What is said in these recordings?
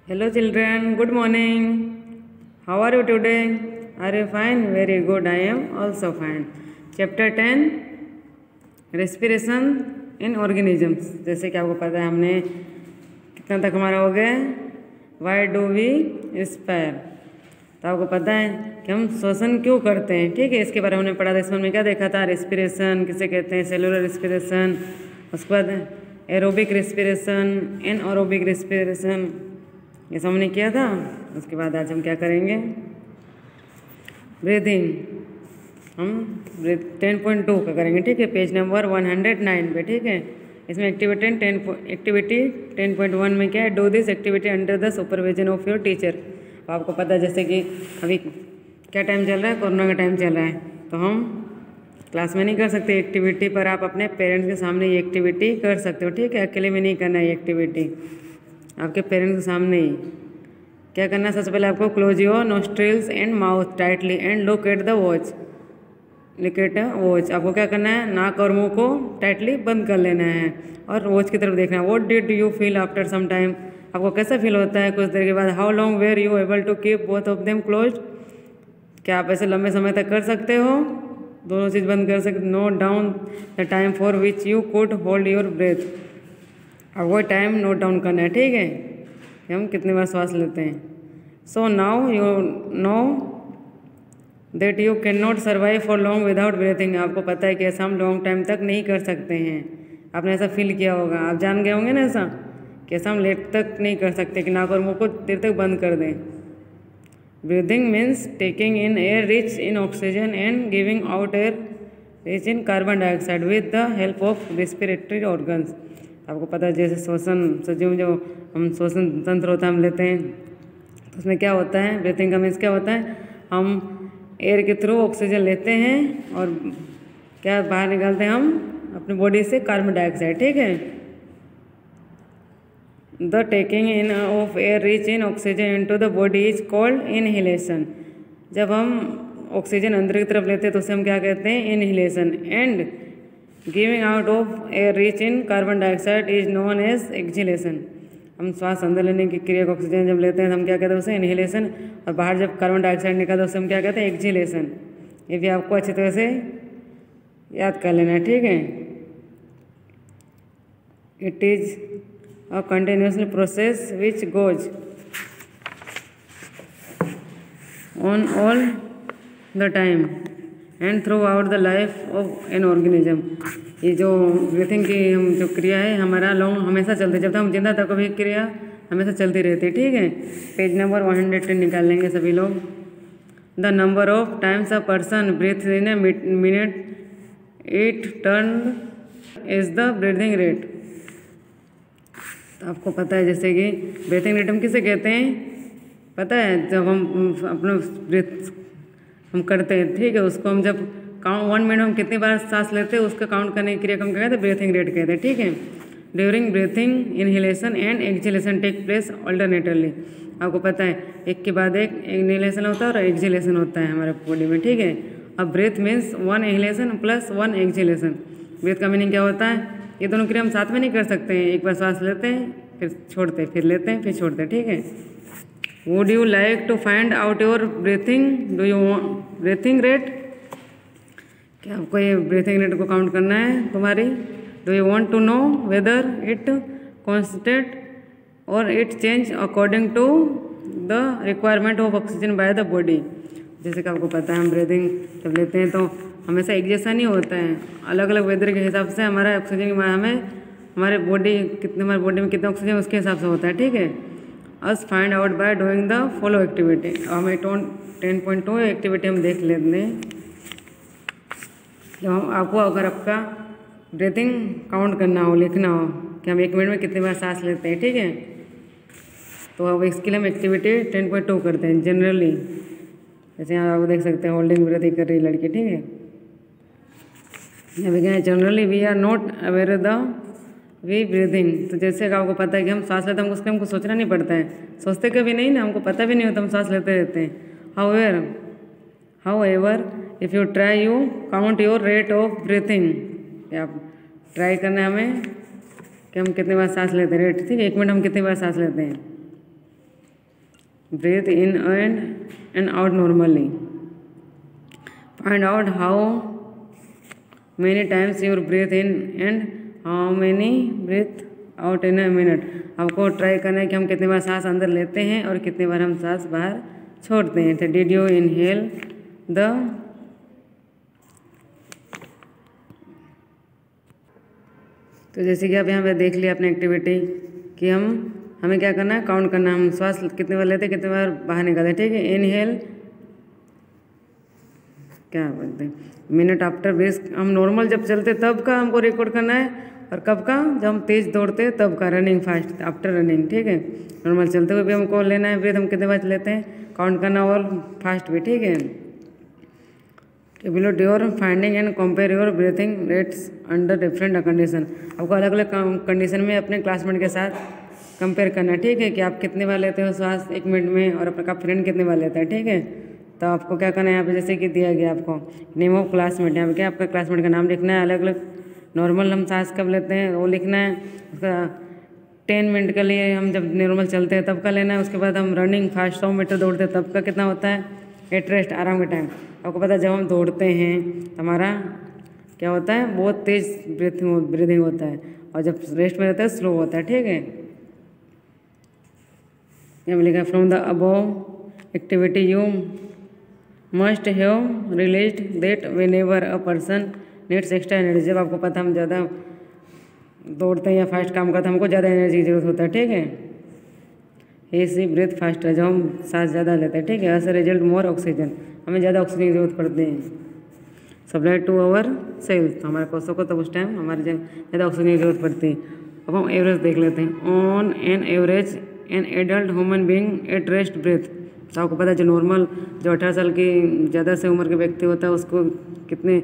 Hello children, good morning. How are you today? Are you fine? Very good. I am also fine. Chapter 10 Respiration in Organisms. जैसे कि आपको पता है हमने कितना तक हमारा हो गया? Why do we respire? तो आपको पता है कि हम श्वसन क्यों करते हैं, ठीक है। इसके बारे में हमने पढ़ा था। इसमें हमने क्या देखा था? रेस्पिरेशन किसे कहते हैं, सेलुलर रेस्पिरेशन, उसके बाद एरोबिक रेस्पिरेशन, एनएरोबिक रेस्पिरेशन, ये सब हमने किया था। उसके बाद आज हम क्या करेंगे? ब्रीथिंग। हम 10.2 का करेंगे, ठीक है, पेज नंबर 109 पे, ठीक है। इसमें एक्टिविटी 10.1 में क्या है? Do this activity under the supervision of your teacher. आपको पता है जैसे कि अभी क्या टाइम चल रहा है, कोरोना का टाइम चल रहा है, तो हम क्लास में नहीं कर सकते एक्टिविटी, पर आप अपने पेरेंट्स के सामने ये एक्टिविटी कर सकते हो, ठीक है। अकेले में नहीं करना है ये एक्टिविटी, आपके पेरेंट्स के सामने ही। क्या करना है? सबसे पहले आपको close your nostrils and mouth tightly and look at the watch. Look at watch. आपको क्या करना है? नाक और मुंह को टाइटली बंद कर लेना है और वॉच की तरफ देखना है। What did you feel after some time? आपको कैसा फील होता है कुछ देर के बाद? How long were you able to keep both of them close? क्या आप ऐसे लंबे समय तक कर सकते हो? दोनों चीज़ बंद कर सकते। Note down the time for which you could hold your breath. अब वो टाइम नोट डाउन करना है, ठीक है, कि हम कितनी बार श्वास लेते हैं। So now you know that you can not survive for long without breathing. आपको पता है कि ऐसा हम लॉन्ग टाइम तक नहीं कर सकते हैं। आपने ऐसा फील किया होगा, आप जान गए होंगे ना ऐसा, कि ऐसा हम लेट तक नहीं कर सकते कि नाक और मुंह को देर तक बंद कर दें। Breathing means taking in air rich in oxygen and giving out air rich in carbon dioxide with the help of respiratory organs. आपको पता है जैसे श्वसन सजीव जो हम श्वसन तंत्र होता है हम लेते हैं, तो उसमें क्या होता है? ब्रीथिंग का मीन्स क्या होता है? हम एयर के थ्रू ऑक्सीजन लेते हैं और क्या बाहर निकालते हैं हम अपनी बॉडी से? कार्बन डाइऑक्साइड, ठीक है। The taking in of air rich in oxygen into the body is called inhalation. जब हम ऑक्सीजन अंदर की तरफ लेते हैं तो उसे हम क्या कहते हैं? Inhalation. And giving out of air rich in carbon dioxide is known as exhalation. हम श्वास अंदर लेने की क्रिया को ऑक्सीजन जब लेते हैं तो हम क्या कहते हैं? उसे इनहेलेशन। और बाहर जब कार्बन डाइऑक्साइड निकलता है उसे हम क्या कहते हैं? एक्सहेलेशन। ये भी आपको अच्छी तरह से याद कर लेना है, ठीक है। It is a continuous process which goes on all the time and through out the life of an organism. ये जो ब्रीथिंग की हम जो क्रिया है हमारा लॉन्ग हमेशा चलती है, जब तक हम जिंदा तक कभी क्रिया हमेशा चलती रहती है, ठीक है। पेज नंबर 110 निकाल लेंगे सभी लोग। The number of times a person breathe in a minute it turn is the breathing rate. तो आपको पता है जैसे कि ब्रीथिंग रेट हम किसे कहते हैं? पता है जब हम अपना ब्रीथ हम करते हैं, ठीक है, उसको हम जब काउंट 1 मिनट हम कितनी बार सांस लेते हैं उसका काउंट करने की क्रिया को हम क्या कहते हैं? ब्रीथिंग रेट कहते हैं, ठीक है। During breathing inhalation and exhalation take place alternately. आपको पता है एक के बाद एक इनहेलेशन होता है और एक्सहेलेशन होता है हमारे बॉडी में, ठीक है। अब breath means 1 inhalation plus 1 exhalation. Breath का मीनिंग क्या होता है? ये दोनों क्रिया हम साथ में नहीं कर सकते हैं। एक बार सांस लेते हैं फिर छोड़ते हैं, फिर लेते हैं फिर छोड़ते हैं, ठीक है। Would you like to find out your breathing? Do you breathing rate? क्या आपको ये ब्रीथिंग रेट को काउंट करना है तुम्हारी? Do you want to know whether it constant or it change according to the requirement of oxygen by the body. जैसे कि आपको पता है हम ब्रीथिंग जब लेते हैं तो हमेशा एक जैसा नहीं होता है, अलग अलग वेदर के हिसाब से हमारा ऑक्सीजन हमें हमारे बॉडी कितने हमारे बॉडी में कितना ऑक्सीजन उसके हिसाब से होता है, ठीक है। Us find out by doing the follow activity. हमें 10.2 एक्टिविटी हम देख लेते हैं। जब आपको अगर आपका ब्रीथिंग काउंट करना हो, लिखना हो कि हम 1 मिनट में कितनी बार सांस लेते हैं, ठीक है, तो अब इसके लिए हम एक्टिविटी 10.2 करते हैं जनरली। जैसे यहाँ आप देख सकते हैं होल्डिंग ब्रीथिंग कर रही लड़की, ठीक है। यहाँ क्या generally we are not aware the we breathing. तो जैसे कि आपको पता है कि हम सांस लेते हैं उसके हमको सोचना नहीं पड़ता है, सोचते कभी नहीं ना, हमको पता भी नहीं होता, हम सांस लेते रहते हैं। However if you try you count your rate of breathing. आप ट्राई करना है हमें कि हम कितनी बार सांस लेते हैं, रेट, ठीक है, 1 मिनट हम कितनी बार सांस लेते हैं। breathe in and out normally. Find out how many times you breathe in and how many breathe out in a minute. आपको ट्राई करना है कि हम कितनी बार सांस अंदर लेते हैं और कितनी बार हम सांस बाहर छोड़ते हैं. तो डिड यू इनहेल द, तो जैसे कि आप यहाँ पे देख लिया अपनी एक्टिविटी कि हमें क्या करना है, काउंट करना है. हम श्वास कितनी बार लेते हैं, कितनी बार बाहर निकालते हैं. ठीक है, इनहेल क्या बोलते हैं, मिनट आफ्टर ब्रेथ. हम नॉर्मल जब चलते तब का हमको रिकॉर्ड करना है, और कब का, जब हम तेज़ दौड़ते हैं तब का, रनिंग फास्ट आफ्टर रनिंग. ठीक है, नॉर्मल चलते हुए भी हमको लेना है ब्रेथ, हम कितने बार लेते हैं काउंट करना, और फास्ट भी. ठीक है, table your finding and compare your breathing rates under different condition. आपको अलग अलग कंडीशन में अपने क्लासमेट के साथ कंपेयर करना है. ठीक है, कि आप कितने बार लेते हो श्वास 1 मिनट में, और आपका फ्रेंड कितने बार लेता है. ठीक है, तो आपको क्या करना है, यहाँ पे जैसे कि दिया गया आपको नेम ऑफ क्लासमेट, यहाँ पे क्या आपका क्लासमेट का नाम लिखना है. अलग अलग नॉर्मल हम सांस कब लेते हैं वो लिखना है. उसका 10 मिनट के लिए हम जब नॉर्मल चलते हैं तब का लेना है. उसके बाद हम रनिंग फास्ट 100 मीटर दौड़ते हैं तब का कितना होता है, एट रेस्ट आराम के टाइम. आपको पता है जब हम दौड़ते हैं हमारा क्या होता है, बहुत तेज़ ब्रीथिंग होता है, और जब रेस्ट में रहता है स्लो होता है. ठीक है, यहाँ लिखा from the above activity you must have realised that whenever a person needs extra energy. जब आपको पता हम ज़्यादा दौड़ते हैं या फास्ट काम करते हैं हमको ज़्यादा एनर्जी की जरूरत होता है. ठीक है, हे सी ब्रेथ फास्टर, जब हम सांस ज़्यादा लेते हैं. ठीक है, as a result more oxygen, हमें ज़्यादा ऑक्सीजन की जरूरत पड़ती है. सप्लाई टू आवर सेल्स, तो हमारे कोषों को तब उस टाइम हमारे ज़्यादा ऑक्सीजन की जरूरत पड़ती है. अब हम एवरेज देख लेते हैं. On an average an adult human being at rest breath. तो आपको पता है जो नॉर्मल जो 18 साल की ज़्यादा से उम्र के व्यक्ति होता है उसको कितने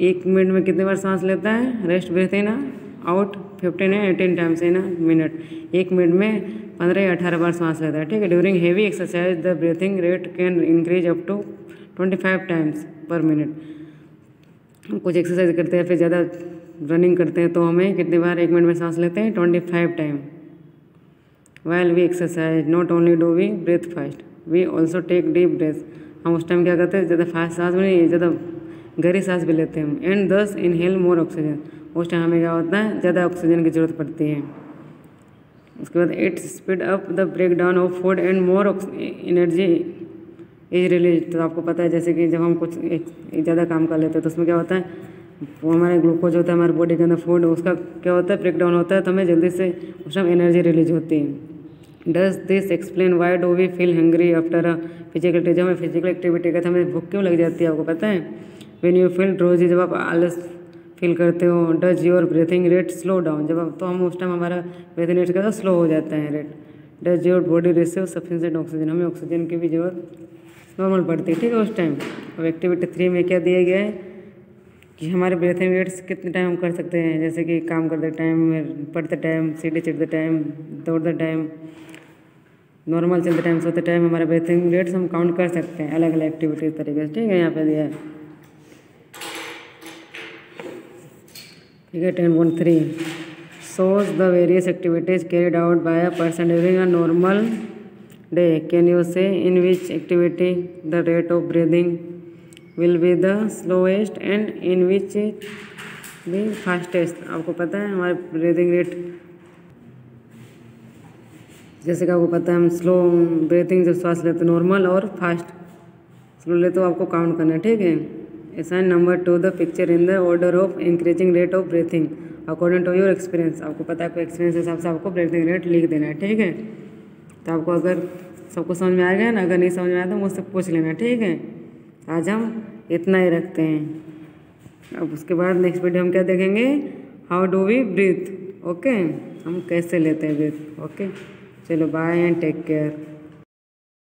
1 मिनट में कितने बार सांस लेता है, रेस्ट ब्रेथ इन आउट 15 या 18 टाइम्स इन मिनट. 1 मिनट में 15 या 18 बार सांस लेता है. ठीक है, during heavy exercise the breathing rate can increase up to 25 times per minute. हम कुछ एक्सरसाइज करते हैं फिर ज़्यादा रनिंग करते हैं तो हमें कितनी बार 1 मिनट में सांस लेते हैं, 25 time. While we exercise not only do we breathe fast we also take deep breath. हम उस टाइम क्या करते हैं, ज़्यादा फास्ट सांस भी नहीं, ज़्यादा गहरी सांस भी लेते हैं हम. एंड दस इनहेल मोर ऑक्सीजन, उस टाइम हमें क्या होता है, ज़्यादा ऑक्सीजन की जरूरत पड़ती है. उसके बाद it speed up the break down of food and more energy is release. तो आपको पता है जैसे कि जब हम कुछ ज़्यादा काम कर लेते हैं तो उसमें क्या होता है, वो हमारे ग्लूकोज होता है हमारे बॉडी के अंदर फूड, उसका क्या होता है ब्रेक डाउन होता है, तो हमें जल्दी से उस टाइम एनर्जी रिलीज होती है. Does this explain why do we feel hungry after a physical activity. जब हमें फिजिकल एक्टिविटी करते हमें भूख क्यों लग जाती है आपको पता है. व्हेन यू फील ड्रोजी, जब आप आलस फील करते हो. Does your breathing rate slow down, जब आप तो हम उस टाइम हमारा ब्रीथिंग रेट का स्लो हो जाता है rate. Does your body receive sufficient oxygen, हमें ऑक्सीजन की भी जरूरत नॉर्मल पड़ती है. ठीक है, उस टाइम. अब एक्टिविटी 3 में क्या दिया गया है कि हमारे ब्रीथिंग रेट्स कितने टाइम हम कर सकते हैं, जैसे कि काम करते टाइम, पढ़ते टाइम, सीढ़ी चढ़ते टाइम, दौड़ते टाइम, नॉर्मल चलते टाइम, सोते टाइम, हमारे ब्रीथिंग रेट्स हम काउंट कर सकते हैं अलग अलग एक्टिविटीज तरीके से. ठीक है, यहाँ पे दिया है. ठीक है, 10.3 shows the various activities carried out by a person during a normal day. Can you say in which activity the rate of breathing will be the slowest and in which the fastest. आपको पता है हमारे breathing rate, जैसे कि आपको पता है हम स्लो ब्रीथिंग जब श्वास लेते नॉर्मल और फास्ट स्लो ले तो आपको काउंट करना है. ठीक है, assign number to the picture in the order of increasing rate of breathing according to your experience. आपको पता है आपको एक्सपीरियंस के हिसाब से आपको ब्रीथिंग रेट लिख देना है. ठीक है, तो आपको अगर सबको समझ में आ गया ना, अगर नहीं समझ में आया तो मुझसे पूछ लेना. ठीक है, आज हम इतना ही रखते हैं. अब उसके बाद नेक्स्ट वीडियो हम क्या देखेंगे, how do we breathe. Okay, हम कैसे लेते हैं ब्रीथ. ओके, चलो बाय एंड टेक केयर.